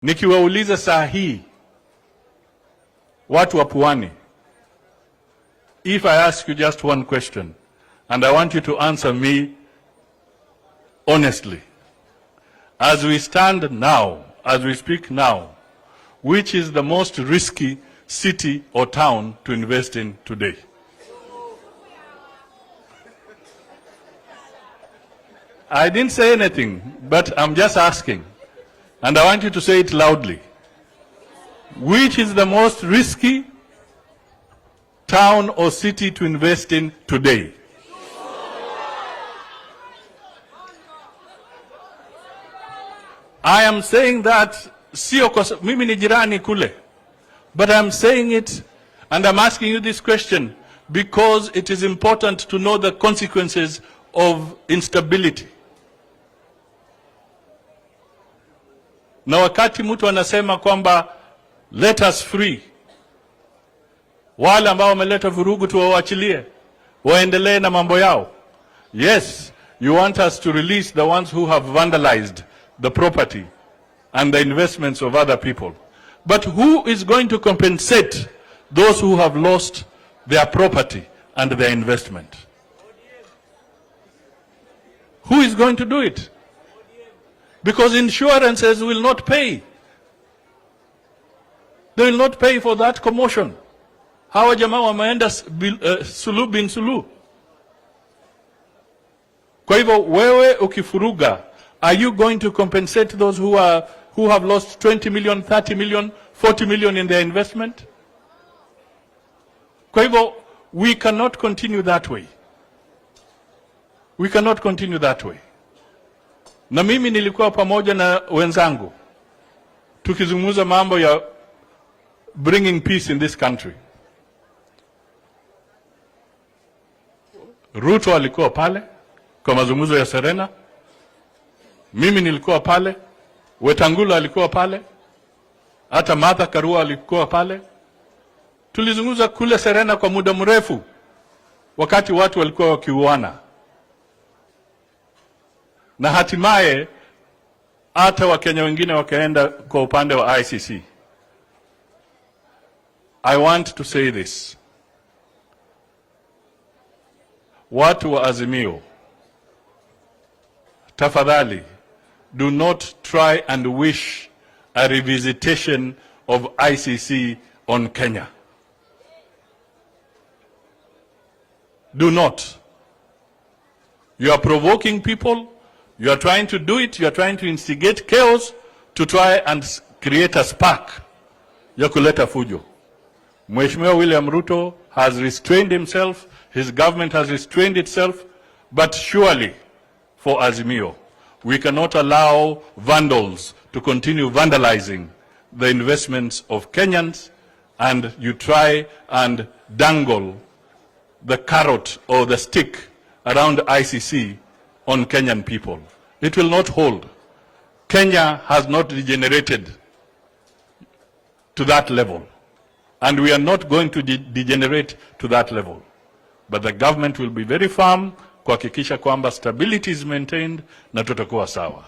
Nikiwauliza saa hii watu wa Pwani, if I ask you just one question and I want you to answer me honestly, as we stand now, as we speak now, which is the most risky city or town to invest in today? I didn't say anything, but I'm just asking. And I want you to say it loudly. Which is the most risky town or city to invest in today? I am saying that, sio kwa mimi ni jirani kule, but I'm saying it and I'm asking you this question because it is important to know the consequences of instability. Na wakati mtu anasema kwamba let us free, wale ambao wameleta vurugu tuwaachilie waendelee na mambo yao. Yes, you want us to release the ones who have vandalized the property and the investments of other people. But who is going to compensate those who have lost their property and their investment? Who is going to do it? Because insurances will not pay. They will not pay for that commotion. Hawa jamaa wameenda sulu bin sulu. Kwa hivyo wewe ukifuruga, are you going to compensate those who have lost 20 million, 30 million, 40 million in their investment? Kwa hivyo we cannot continue that way. We cannot continue that way. Na mimi nilikuwa pamoja na wenzangu tukizungumza mambo ya bringing peace in this country. Ruto alikuwa pale kwa mazungumzo ya Serena. Mimi nilikuwa pale, Wetangula alikuwa pale, hata Martha Karua alikuwa pale. Tulizungumza kule Serena kwa muda mrefu wakati watu walikuwa wakiuana. Na hatimaye hata Wakenya wengine wakaenda kwa upande wa ICC. I want to say this. Watu wa Azimio, tafadhali, do not try and wish a revisitation of ICC on Kenya. Do not. You are provoking people. You are trying to do it. You are trying to instigate chaos to try and create a spark ya kuleta fujo. Mheshimiwa William Ruto has restrained himself. His government has restrained itself. But surely, for Azimio, we cannot allow vandals to continue vandalizing the investments of Kenyans, and you try and dangle the carrot or the stick around ICC on Kenyan people. It will not hold. Kenya has not degenerated to that level, and we are not going to degenerate to that level. But the government will be very firm kuhakikisha kwamba stability is maintained na tutakuwa sawa.